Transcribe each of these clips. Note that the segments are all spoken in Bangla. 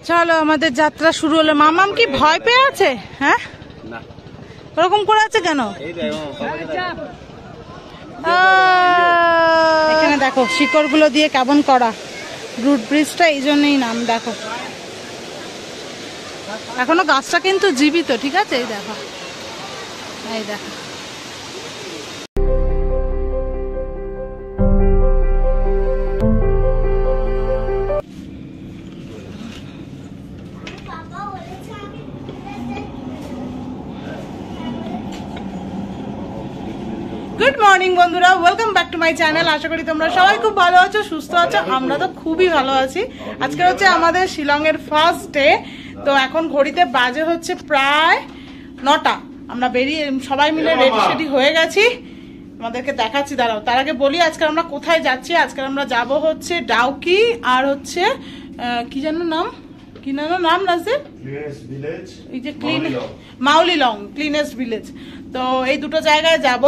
চলো আমাদের যাত্রা শুরু হলো। মামাম কি ভয় পেয়ে আছে? হ্যাঁ, ওরকম করে আছে কেন? এখানে দেখো শিকড় গুলো দিয়ে কেমন করা রুট ব্রিজটা, এই জন্যই নাম। দেখো এখনো গাছটা কিন্তু জীবিত, ঠিক আছে? এই দেখো, এই দেখো। গুড মর্নিং বন্ধুরা, welcome back to my channel. আশা করি তোমরা সবাই খুব ভালো আছো, সুস্থ আছো। আমরা তো খুবই ভালো আছি। আজকে হচ্ছে আমাদের শিলংয়ের ফার্স্ট ডে। তো এখন ঘড়িতে বাজে হচ্ছে প্রায় 9টা। আমরা বেরিয়ে সবাই মিলে রেডি সেডি হয়ে গেছি, আমাদেরকে দেখাচ্ছি। দাঁড়াও, তার আগে বলি আজকে আমরা কোথায় যাচ্ছি। আজকে আমরা যাব হচ্ছে ডাউকি আর হচ্ছে কি যেন নাম, কি নাম রাজদীপ? এই যে মাউলিলং ক্লিনেস্ট ভিলেজ। তো এই দুটো জায়গায় যাব।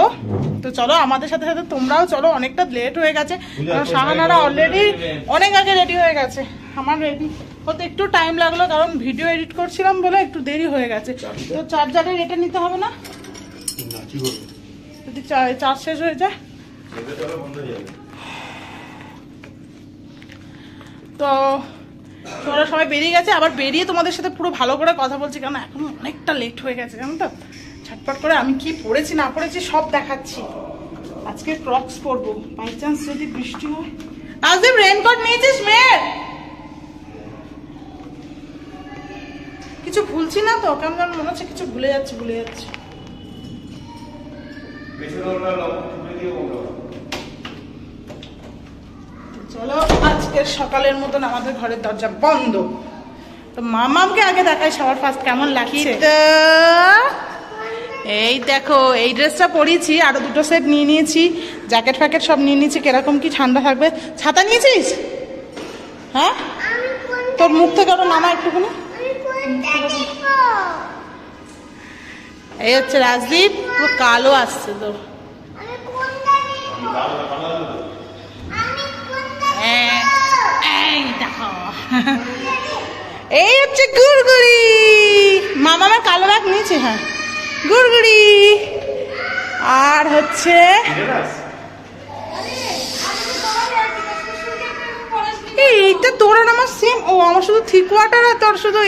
তো চলো আমাদের সাথে সাথে তোমরাও চলো। অনেকটা লেট হয়ে গেছে, শাহানারা অলরেডি অনেক আগে রেডি হয়ে গেছে। আমার রেডি হতে একটু টাইম লাগলো, কারণ ভিডিও এডিট করছিলাম বলে একটু দেরি হয়ে গেছে। তো চার্জারের এটা নিতে হবে না? যদি চার্জ শেষ হয়ে যায় তো তোমরা সবাই বেরিয়ে গেছে। আবার বেরিয়ে তোমাদের সাথে পুরো ভালো করে কথা বলছি, কারণ এখন অনেকটা লেট হয়ে গেছে, জানো তো। ঝটপট করে আমি কি পড়েছি না পড়েছি সব দেখাচ্ছি। আজকে ক্রক্স পরবো, বাই চান্স যদি বৃষ্টি হয়। রাজদীপ রেনকোট নিয়েছিস মেয়ের? কিছু ভুলছি না তো? কেমন যেন মনে হচ্ছে কিছু ভুলে যাচ্ছি। চলো, আজকের সকালের মতন আমাদের ঘরের দরজা বন্ধ। তো মামামকে আগে দেখাই সবার ফার্স্ট কেমন লাগছে। এই দেখো, এই ড্রেসটা পরিয়েছি, আরো দুটো সেট নিয়ে নিয়েছি, জ্যাকেট ফ্যাকেট সব নিয়ে নিয়েছি। কিরকম কি ঠান্ডা থাকবে। ছাতা নিয়েছিস? হ্যাঁ, তোর মুখ থেকে ওটা নামা একটুখানি। এই হচ্ছে রাজদীপ, পুরো কালো আসছে তোর। এই হচ্ছে গুড়গুড়ি। মামা আমার কালো ব্যাগ নিয়েছে। হ্যাঁ, গুড়গুড়ি। আর হচ্ছে এইটা তোর আর আমার সেম। ও, আমার শুধু থ্রি কোয়ার্টার আর তোর শুধু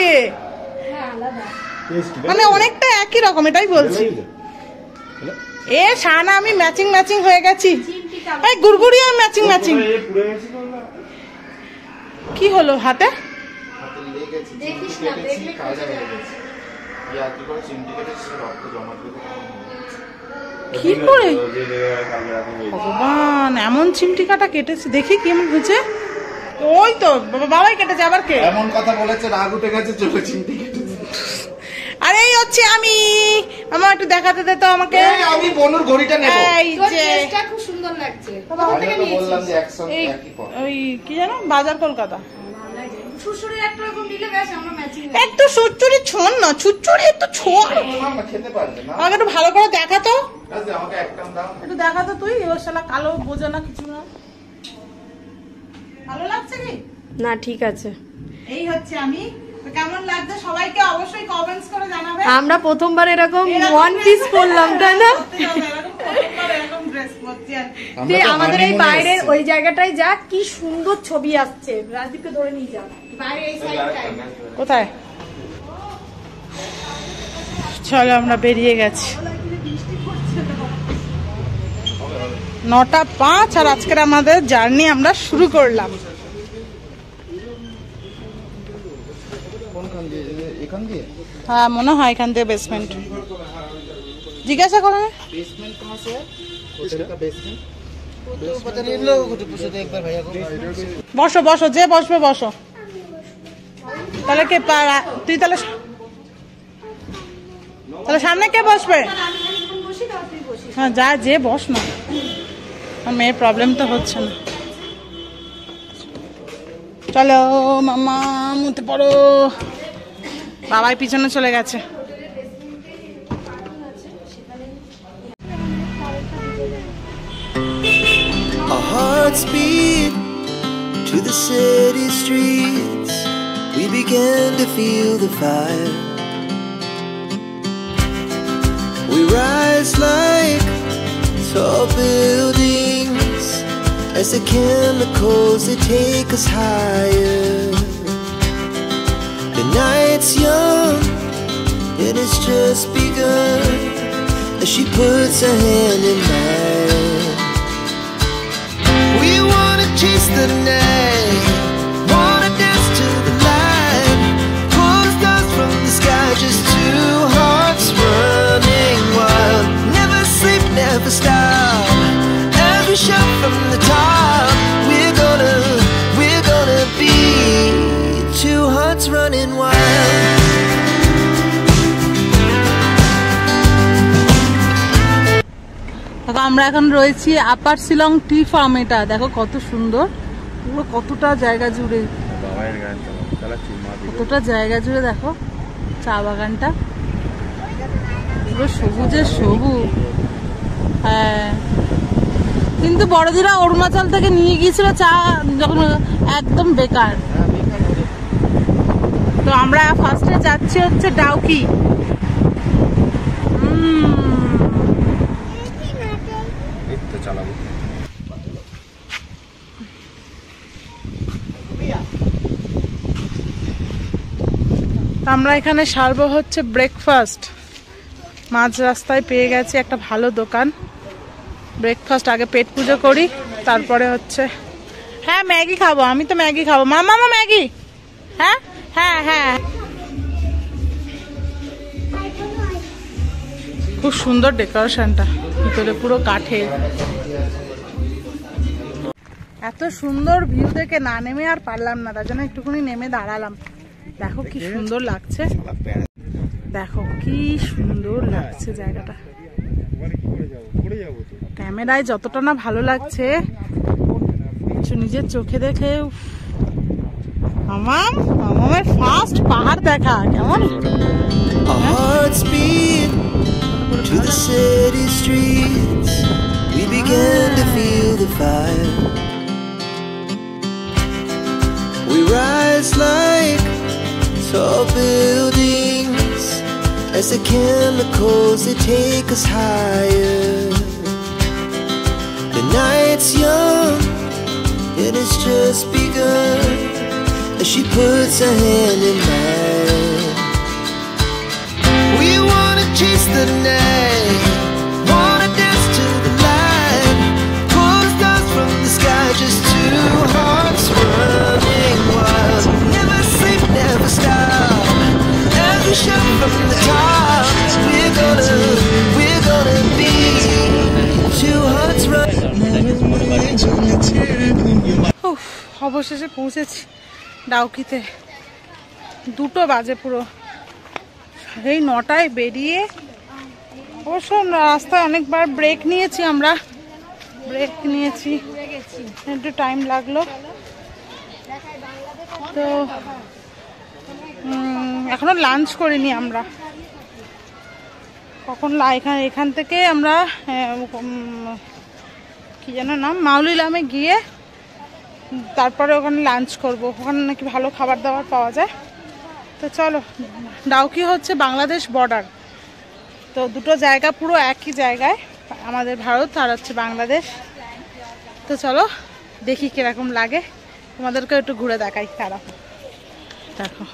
মানে অনেকটা একই রকম, এটাই বলছি। এ শানা আমি ম্যাচিং হয়ে গেছি। এই গুড়গুড়ি আর ম্যাচিং। কি হলো হাতে? কি করে ভগবান, এমন চিমটি কাটা কেটেছে? দেখি কেমন হয়েছে। ওই তো বাবাই কেটেছে। আবার কে এমন কথা বলেছে? রাগ উঠে গেছে, চলে চিমটি কেটেছে। আরে এই হচ্ছে আমি। মামা একটু দেখাতে দে তো আমাকে। আমি বনুর ঘড়িটা নেব। এই যে এটা খুব সুন্দর লাগছে। কোথা থেকে নিয়েছিস? বললাম যে একসঙ্গে একই পর। ওই কি জানো, বাজার কলকাতা। সুসুরির একটা রকম দিলে বেশ আমরা ম্যাচিং। একটু সুচুরি ছোন না, সুচুরি একটু ছোন। মামা খেতে পারবে না। আমাকে একটু ভালো করে দেখা তো। আচ্ছা, আমাকে একটা দাও। একটু দেখা তো তুই। ওর শালা কালো বোঝা না কিছু না। ভালো লাগছে কি না? ঠিক আছে। এই হচ্ছে আমি। কেমন লাগছে সবাইকে অবশ্যই কমেন্টস করে জানাবে। আমরা প্রথমবার এরকম ওয়ান পিস পরলাম, তাই না? আমাদের এই বাইরের ওই জায়গাটায় যা কি সুন্দর ছবি আসছে। রাজদীপকে ধরে নিয়ে যা বাইরে এই সাইডটায়। কোথায়? চলো আমরা বেরিয়ে গেছি। 9:05 আর আজকের আমাদের জার্নি আমরা শুরু করলাম। হ্যাঁ, মনে হয় এখান থেকে বেসমেন্ট। জিজ্ঞাসা করো না। বসো, যে বসবে বসো। তাহলে কে? তুই তাহলে সামনে কে বসবে? হ্যাঁ, যে বস না। মেয়ের প্রবলেম তো হচ্ছে না। চলো মামা, মুতে পড়ো। বাবাই পিছনে চলে গেছে। Our hearts beat to the city streets. we began to feel the fire. We rise like tall buildings as the chemicals they take us higher. The night's young and it's just begun as she puts her hand in mine. We wanna chase the night, wanna dance to the light, pull stars from the sky, just two hearts running wild. Never sleep, never stop, every shot from the top. We're gonna be two hearts running wild. আমরা এখন রয়েছি আপার শিলং টি ফার্ম। এটা দেখো কত সুন্দর, পুরো কতটা জায়গা জুড়ে, কতটা জায়গা জুড়ে দেখো চা বাগানটা, পুরো সবুজের সবুজ। হ্যাঁ, কিন্তু বড়দিরা অরুণাচল থেকে নিয়ে গিয়েছিল চা যখন একদম বেকার। তো আমরা ফার্স্টে যাচ্ছি হচ্ছে ডাউকি। আমরা এখানে সারবো হচ্ছে ব্রেকফাস্ট। মাঝ রাস্তায় পেয়ে গেছি একটা ভালো দোকান। ব্রেকফাস্ট আগে পেট পুজো করি, তারপরে হচ্ছে হ্যাঁ ম্যাগি খাবো। আমি তো ম্যাগি খাবো। মামা ম্যাগি। হ্যাঁ হ্যাঁ হ্যাঁ, খুব সুন্দর ডেকোরেশনটা, ভিতরে পুরো কাঠের। এত সুন্দর ভিউ দেখে না নেমে আর পারলাম না, তার জন্য একটুখানি নেমে দাঁড়ালাম। দেখো কি সুন্দর লাগছে, দেখো কি সুন্দর লাগছে জায়গাটা। ক্যামেরায় যতটা না ভালো লাগছে, নিজের চোখে দেখে আমার ফার্স্ট পাহাড় দেখা কেমন। To the city streets, we began to feel the fire. We rise like tall buildings as the chemicals they take us higher. The night's young and it's just begun as she puts her hand in mine. We wanna chase the night, wanna dance to the light, pull stars from the sky, just two hearts running wild. Never sleep, never stop, every shot from the top. We're gonna be two hearts running. অবশেষে পৌঁছেছি ডাউকিতে। 2টো বাজে পুরো। এই 9টায় বেরিয়ে, অবশ্য রাস্তায় অনেকবার ব্রেক নিয়েছি, আমরা ব্রেক নিয়েছি, একটু টাইম লাগলো। তো এখনো লাঞ্চ করিনি আমরা। কখন এখান থেকে আমরা কি যেন নাম, মাউলিলামে গিয়ে তারপরে ওখানে লাঞ্চ করব। ওখানে নাকি ভালো খাবার দাবার পাওয়া যায়। তো চলো, ডাউকি হচ্ছে বাংলাদেশ বর্ডার। তো দুটো জায়গা পুরো একই জায়গায়, আমাদের ভারত আর হচ্ছে বাংলাদেশ। তো চলো দেখি কিরকম লাগে, তোমাদেরকে একটু ঘুরে দেখাই। খারাপ দেখো,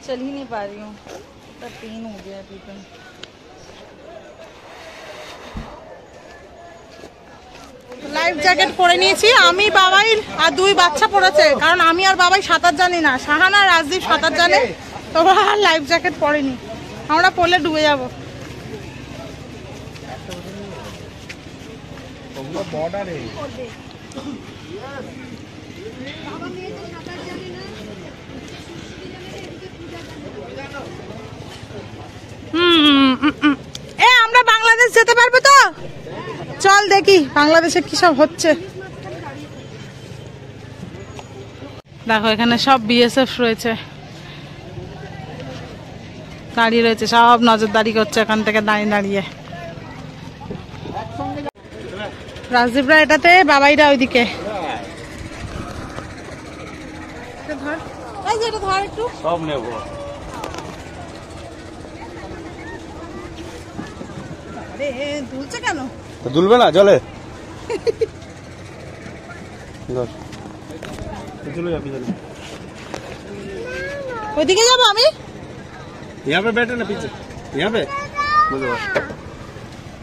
চল ही नहीं पा रही हूँ, तो 3 हो गया अभी तो। লাইফ জ্যাকেট পরে নিয়েছি আমি, বাবাই আর 2 বাচ্চা পড়েছে, কারণ আমি আর বাবাই সাঁতার জানি না। শাহানা আর রাজদীপ সাঁতার জানে, তো আর লাইফ জ্যাকেট পরেনি। আমরা পড়লে ডুবে যাব। আমরা বাংলাদেশ যেতে পারবো তো? চল দেখি বাংলাদেশে কি সব হচ্ছে। দেখো এখানে সব বিএসএফ রয়েছে, দাঁড়িয়ে রয়েছে, সব নজরদারি করছে এখান থেকে দাঁড়িয়ে দাঁড়িয়ে। রাজদীপরা এটাতে, বাবাইরা ওইদিকে। এটা ধর একটু, সব নেবো। আরে দুলছে কেন? দুলবে না জলে? চলে যাবি জলে। ওইদিকে যাবো আমি। यहाँ पे बैठे ना पीछे, यहाँ पे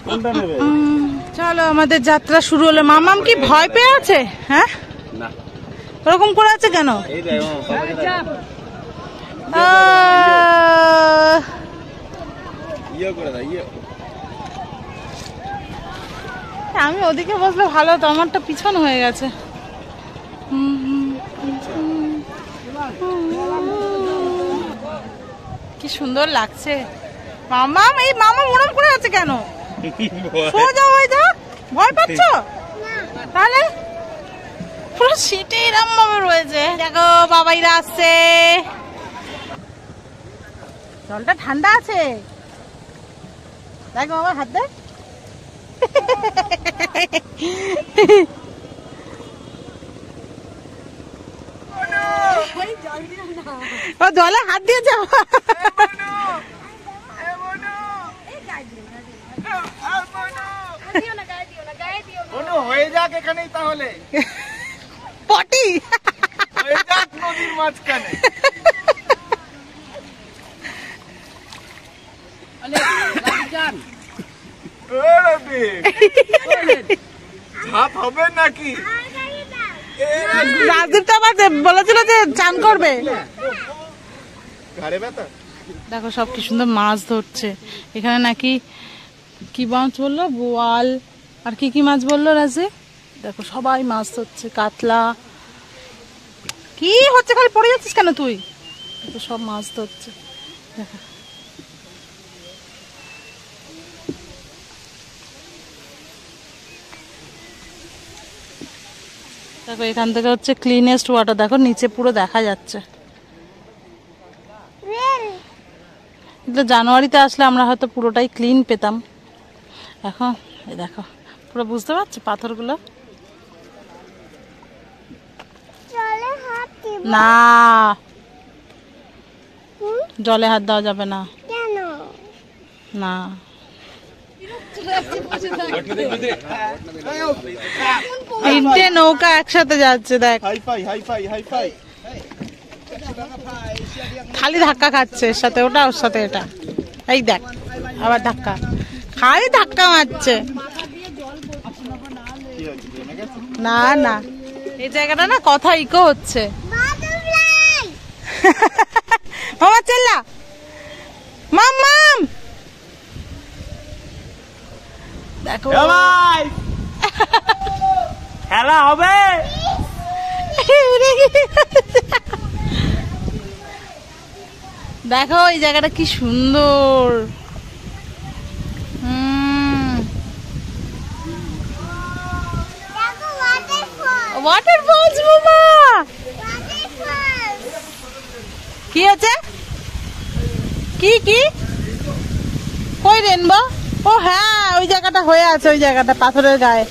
কোনটা নেবে? চলো আমাদের যাত্রা শুরু হলো। মামাম কি ভয় পেয়ে আছে? হ্যাঁ না ওরকম করে আছে কেন? এই দেখো সবাইকে দেখো। ইয়ে করে দাও ইয়ে। আমি ওদিকে বসলে ভালো হতো, আমারটা পিছন হয়ে গেছে। কি সুন্দর লাগছে। মামাম এই মামাম ওরম করে আছে কেন? সোজা হয়ে যা। ভয় পাচ্ছ? তাহলে পুরো সিটে এরম ভাবে রয়েছে। দেখো বাবাইরা আসছে। জলটা ঠান্ডা আছে। দেখো আমার হাত দে। ও জলে হাত দিয়ে যাও। হয়ে যাক এখানেই তাহলে পটি হয়ে যাক নদীর মাঝখানে। ঝাপ হবে নাকি? রাজদীপ তো আবার বলেছিল যে চান করবে। ঘাড়ে ব্যথা। দেখো সব কি সুন্দর মাছ ধরছে এখানে। নাকি কি মাছ বললো? বোয়াল আর কি কি মাছ বললো রাজে? দেখো সবাই মাছ ধরছে। কাতলা কি হচ্ছে? খালি পড়ে যাচ্ছিস কেন তুই? দেখো সব মাছ ধরছে। দেখো দেখো এখান থেকে হচ্ছে ক্লিনেস্ট ওয়াটার। দেখো নিচে পুরো দেখা যাচ্ছে। কিন্তু জানুয়ারিতে আসলে আমরা হয়তো পুরোটাই ক্লিন পেতাম। এখন এই দেখো পুরো বুঝতে পারছো পাথরগুলো। না জলে হাত দেওয়া যাবে না। না তিনটে নৌকা একসাথে যাচ্ছে। দেখ হাইফাই হাইফাই হাইফাই। খালি ধাক্কা খাচ্ছে, এর সাথে ওটা ওর সাথে এটা। এই দেখ আবার ধাক্কা, খালি ধাক্কা মারছে। না না এই জায়গাটা না কথা ইকো হচ্ছে। মামা চেল্লা মাম্মাম। দেখো ভাই খেলা হবে। দেখো এই জায়গাটা কি সুন্দর। ওয়াটারফলস মামা। কি আছে? কি কি কই রেনবো? ও হ্যাঁ ওই জায়গাটা হয়ে আছে। ওই জায়গাটা পাথরের গায়ে।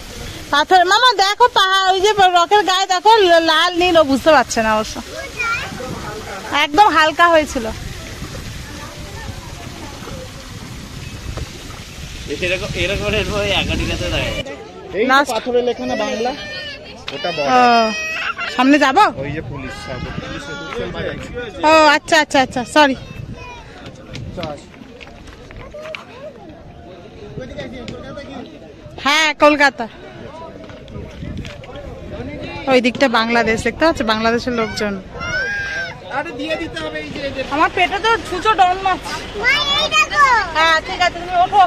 পাথর মামা দেখো পাহাড় ওই যে রকের গায়ে দেখো লাল নীল। ও বুঝতে পারছে না অবশ্য, একদম হালকা হয়েছিল। পাথরে লেখা না বাংলা। ওটা সামনে যাবো। ওই যে পুলিশ ও আচ্ছা আচ্ছা আচ্ছা সরি। হ্যাঁ কলকাতা। ওই দিকটা বাংলাদেশ দেখতে পাচ্ছ, বাংলাদেশের লোকজন। আমার পেটে তো ছুঁচো ডন মাছ। হ্যাঁ ঠিক আছে তুমি ওঠো।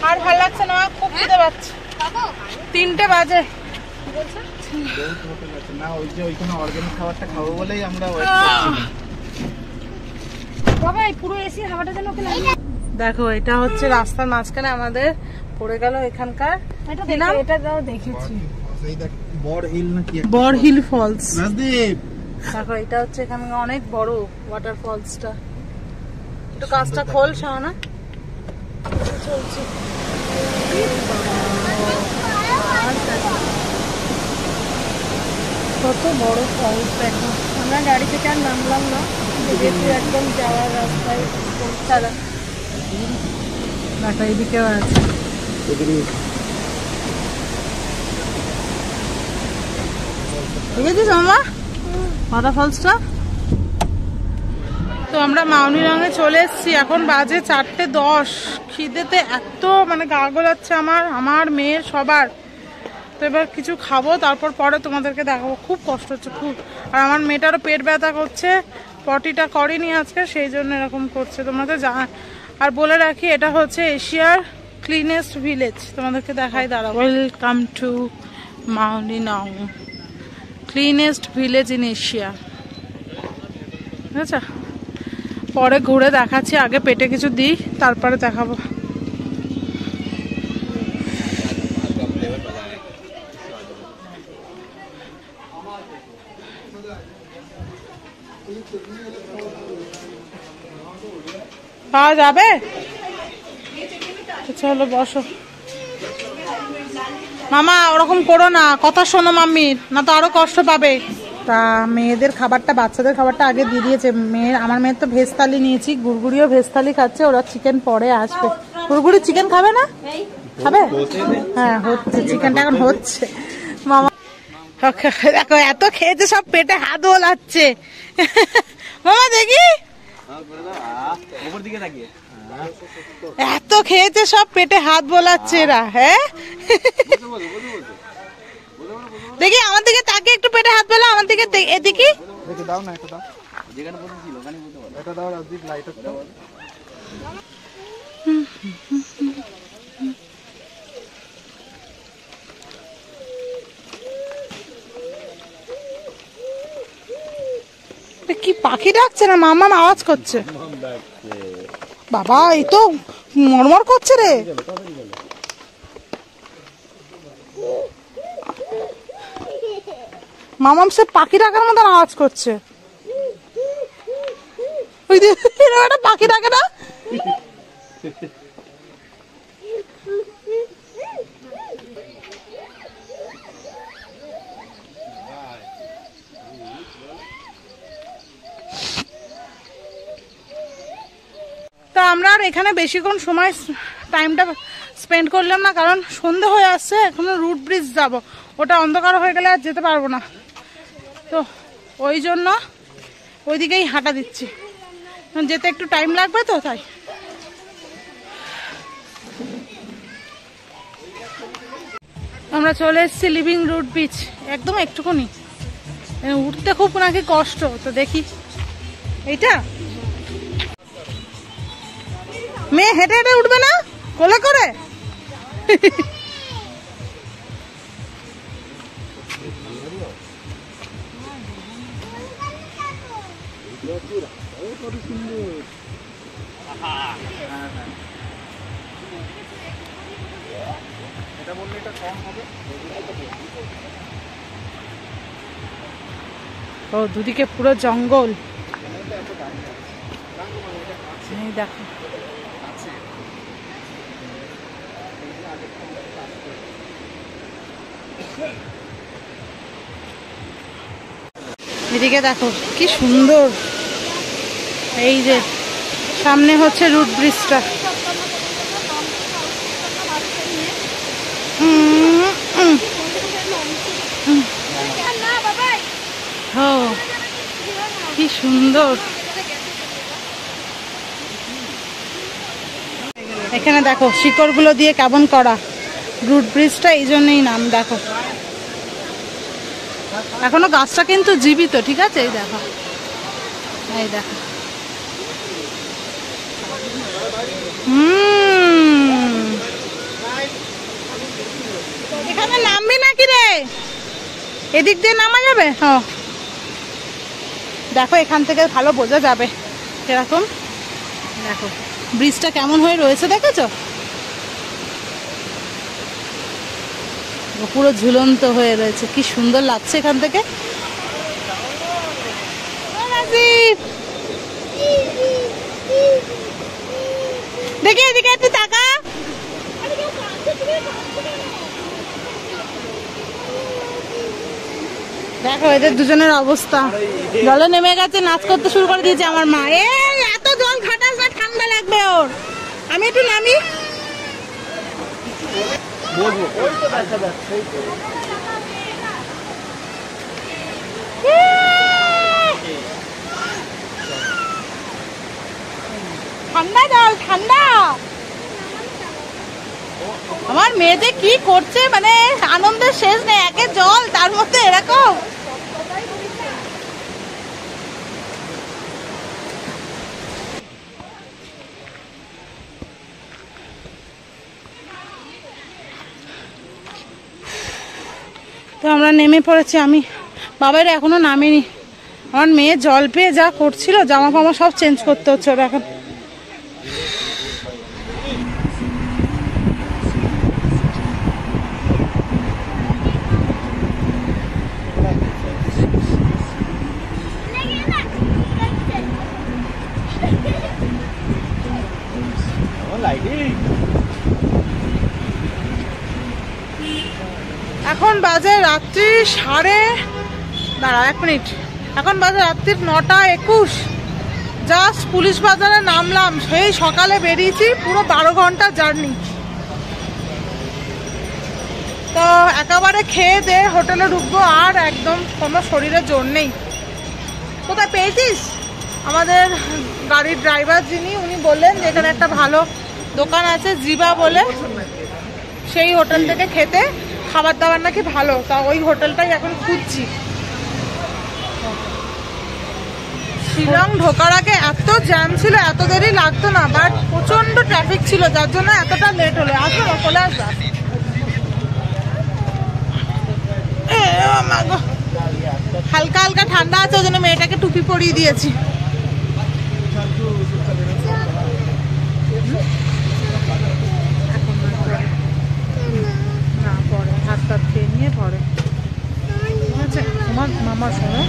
আর ভালো লাগছে না, খুব খিদে পাচ্ছে। 3টে বাজে। না ওই যে ওইখানে অর্গানিক খাবারটা খাবো বলেই আমরা বাবা এই পুরো এসি হাওয়াটা যেন ওকে লাগে। দেখো এটা হচ্ছে রাস্তার মাঝখানে আমাদের পড়ে গেল এখানকার। এটা দেখেছি বড়হিল ফলস। দেখো এটা হচ্ছে এখানে অনেক বড় ওয়াটার ফলসটা। একটু কাজটা খোল শাওনা। চলছে কত বড় ফলস দেখো। আমরা গাড়ি থেকে আর নামলাম না, যেহেতু একদম যাওয়ার রাস্তায় ছাড়া বাটা এদিকেও আছে। দেখেছিস মামা ওয়াটারফলসটা? তো আমরা মাউনিরঙে চলে এসেছি, এখন বাজে 4:10। খিদেতে এত মানে গা গোলাচ্ছে আমার মেয়ের সবার। তো এবার কিছু খাবো, তারপর পরে তোমাদেরকে দেখাবো। খুব কষ্ট হচ্ছে খুব, আর আমার মেয়েটারও পেট ব্যথা করছে, পটিটা করেনি আজকে, সেই জন্য এরকম করছে। তোমাদের আর বলে রাখি, এটা হচ্ছে এশিয়ার ক্লিনেস্ট ভিলেজ। তোমাদেরকে দেখাই, দাঁড়া। Welcome to Mawlynnong, cleanest village in Asia. ঠিক আছে, পরে ঘুরে দেখাচ্ছি, আগে পেটে কিছু দিই তারপরে দেখাবো। পাওয়া যাবে? চলো বসো। মামা ওরকম করো না, কথা শোনো মাম্মির, না তো আরো কষ্ট পাবে। তা মেয়েদের খাবারটা, বাচ্চাদের খাবারটা আগে দিয়ে দিয়েছে। আমার মেয়ের তো ভেজ থালি নিয়েছি, গুড়গুড়িও ভেজ থালি খাচ্ছে, ওরা চিকেন পরে আসবে। গুড়গুড়ি চিকেন খাবে না? খাবে? হ্যাঁ হচ্ছে, চিকেনটা এখন হচ্ছে। মামা দেখো এত খেয়েছে, সব পেটে হাত বোলাচ্ছে। মামা দেখি, এত খেয়েছে সব পেটে হাত বোলাচ্ছে এরা। হ্যাঁ দেখি আমার দিকে তাকে একটু পেটে হাত বোলা, আমার দিকে এদিকে দাও না, এটা দাও, যেখানে বসেছিল ওখানে বলতে পারো, এটা দাও রাজদীপ, লাইটার দাও। কি পাখি ডাকছে না? মামা আওয়াজ করছে বাবা, এই তো মরমর করছে রে। মামাম সে পাখি ডাকার মতন আওয়াজ করছে। ওই একটা পাখি ডাকে না? তা আমরা আর এখানে বেশিক্ষণ সময় টাইমটা স্পেন্ড করলাম না, কারণ সন্ধে হয়ে আসছে। এখনো রুট ব্রিজ যাব, ওটা অন্ধকার হয়ে গেলে আর যেতে পারবো না। তো ওই জন্য ওইদিকেই হাঁটা দিচ্ছি, যেতে একটু টাইম লাগবে তো তাই। আমরা চলে এসেছি লিভিং রুট বিচ, একদম একটুকুনি, উঠতে খুব নাকি কষ্ট। তো দেখি, এইটা মেয়ে হেঁটে হেঁটে উঠবে না, কোলে করে? ও দুদিকে পুরো জঙ্গল, এই দেখো। এদিকে দেখো কি সুন্দর, এই যে সামনে হচ্ছে রুট ব্রিজটা। কি সুন্দর, এখানে দেখো শিকড়গুলো দিয়ে কেমন করা রুট ব্রিজটা, এই জন্যই নাম। দেখো এখনো গাছটা কিন্তু জীবিত, ঠিক আছে? এই দেখো, এই দেখো। এখানে নামবি নাকি রে? এদিক দিয়ে নামা যাবে? হ্যাঁ দেখো, এখান থেকে ভালো বোঝা যাবে এরকম। দেখো ব্রিজটা কেমন হয়ে রয়েছে, দেখেছো? পুরো ঝুলন্ত হয়ে রয়েছে, কি সুন্দর লাগছে এখান থেকে। দেখি এদিকে একটু তাকা। দেখো এদের দুজনের অবস্থা, জলে নেমে গেছে, নাচ করতে শুরু করে দিয়েছে। আমার মা, এই এত জল খাটাস না, ঠান্ডা লাগবে ওর। আমি একটু নামি। ঠান্ডা জল, ঠান্ডা। আমার মেয়ে যে কি করছে, মানে আনন্দের শেষ নেই। একে জল, তার মধ্যে এরকম। তো আমরা নেমে পড়েছি। আমি বাবার এখনো নামেনি। আমার মেয়ে জল পেয়ে যা করছিল, জামা ফামা সব চেঞ্জ করতে হচ্ছে ওর এখন। এখন বাজে রাত্রি এক মিনিট, এখন বাজে রাত্রি 9:21। জাস্ট পুলিশ বাজারে নামলাম, সেই সকালে বেরিয়েছি, পুরো 12 ঘন্টা জার্নি। তো একেবারে খেয়ে দে হোটেলে ঢুকবো, আর একদম কোনো শরীরে জোর নেই। কোথায় পেয়েছিস? আমাদের গাড়ির ড্রাইভার যিনি, উনি বললেন যে এখানে একটা ভালো দোকান আছে জিবা বলে, সেই হোটেল থেকে খেতে, খাবার দাবার নাকি ভালো। তা ওই হোটেলটাই এখন খুঁজছি। শিলং ঢোকার আগে এত জ্যাম ছিল, এত দেরি লাগতো না, বাট প্রচন্ড ট্রাফিক ছিল, যার জন্য এতটা লেট হলো। আসো না, চলে আসবা। হালকা হালকা ঠান্ডা আছে, ওই জন্য মেয়েটাকে টুপি পরিয়ে দিয়েছি। না পরে হাত টাত খেয়ে নিয়ে পরে। মামা শোনো,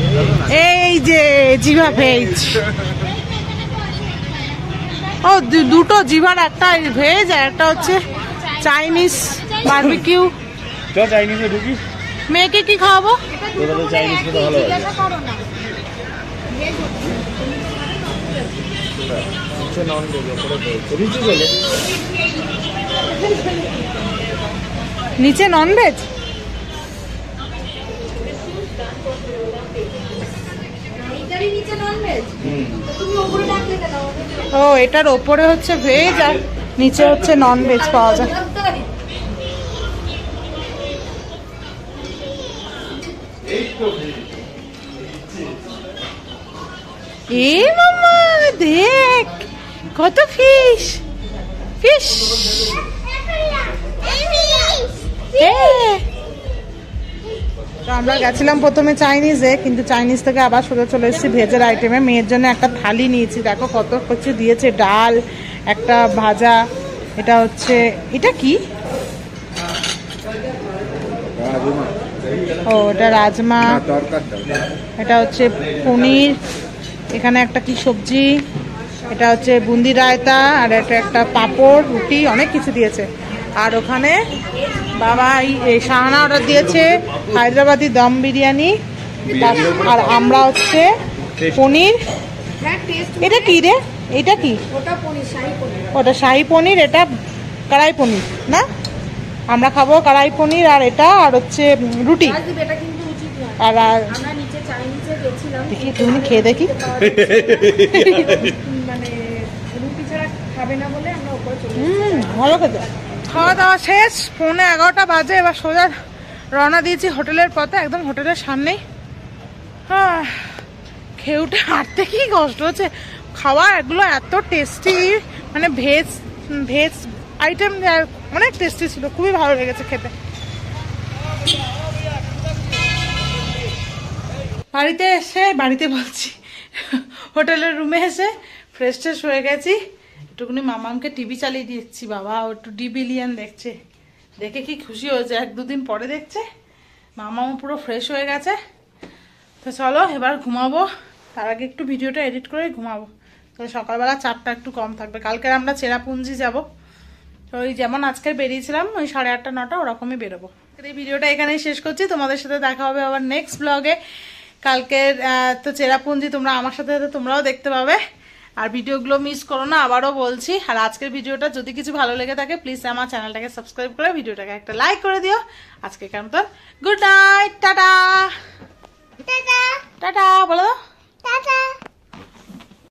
এই যে জিভা ভেজ, ও দুটো জিভার, একটা ভেজ আর একটা হচ্ছে চাইনিজ বারবিকিউ। চাইনিজে ঢুকি। মেয়েকে কি খাওয়াবো? চাইনিজ খেতে ভালো লাগে। নিচে ননভেজ। ও এটার ওপরে হচ্ছে ভেজ আর নিচে হচ্ছে ননভেজ পাওয়া যায়। এ মামা দেখ কত ফিশ, ফিশ। তো আমরা গেছিলাম প্রথমে চাইনিজে, কিন্তু চাইনিজ থেকে আবার সোজা চলে এসেছি ভেজের আইটেমে। মেয়ের জন্য একটা থালি নিয়েছি, দেখো কত কিছু দিয়েছে, ডাল, একটা ভাজা, এটা হচ্ছে, এটা কি, ও এটা রাজমা, এটা হচ্ছে পনির, এখানে একটা কি সবজি, এটা হচ্ছে বুন্দি রায়তা, আর এটা একটা পাঁপড়, রুটি, অনেক কিছু দিয়েছে। আর ওখানে বাবা এই শাহানা অর্ডার দিয়েছে হায়দ্রাবাদি দম বিরিয়ানি, আর আমরা হচ্ছে পনির। এটা কি রে, এটা কি? ওটা শাহি পনির, এটা কড়াই পনির না? আমরা খাবো কড়াই পনির, আর এটা, আর হচ্ছে রুটি। আর দেখি তুমি খেয়ে দেখি। ভালো খেতে। খাওয়া দাওয়া শেষ, 11:15 বাজে। এবার সোজা রওনা দিয়েছি হোটেলের পথে, একদম হোটেলের সামনেই। খেউটে হাঁটতে কি কষ্ট হচ্ছে। খাওয়া এগুলো এত টেস্টি, মানে ভেজ ভেজ আইটেম অনেক টেস্টি ছিল, খুবই ভালো লেগেছে খেতে। বাড়িতে বলছি, হোটেলের রুমে এসে ফ্রেশ ট্রেশ হয়ে গেছি। একটুখানি মামামকে টিভি চালিয়ে দিচ্ছি, বাবা ও একটু ডিবিলিয়ন দেখছে, দেখে কি খুশি হয়েছে, 1-2 দিন পরে দেখছে। মামাও পুরো ফ্রেশ হয়ে গেছে। তো চলো এবার ঘুমাবো, তার আগে একটু ভিডিওটা এডিট করে ঘুমাবো, তাহলে সকালবেলা চাপটা একটু কম থাকবে। কালকে আমরা চেরাপুঞ্জি যাব, তো ওই যেমন আজকে বেরিয়েছিলাম ওই 8:30-9টা ওরকমই বেরোবো। এই ভিডিওটা এখানেই শেষ করছি, তোমাদের সাথে দেখা হবে আবার নেক্সট ব্লগে। কালকের তো চেরাপুঞ্জি তোমরা আমার সাথে তোমরাও দেখতে পাবে, আর ভিডিওগুলো মিস করো না, আবারও বলছি। আর আজকের ভিডিওটা যদি কিছু ভালো লেগে থাকে প্লিজ আমার চ্যানেলটাকে সাবস্ক্রাইব করে ভিডিওটাকে একটা লাইক করে দিও। আজকে কেমন good night, tata tata tata বলো টাটা।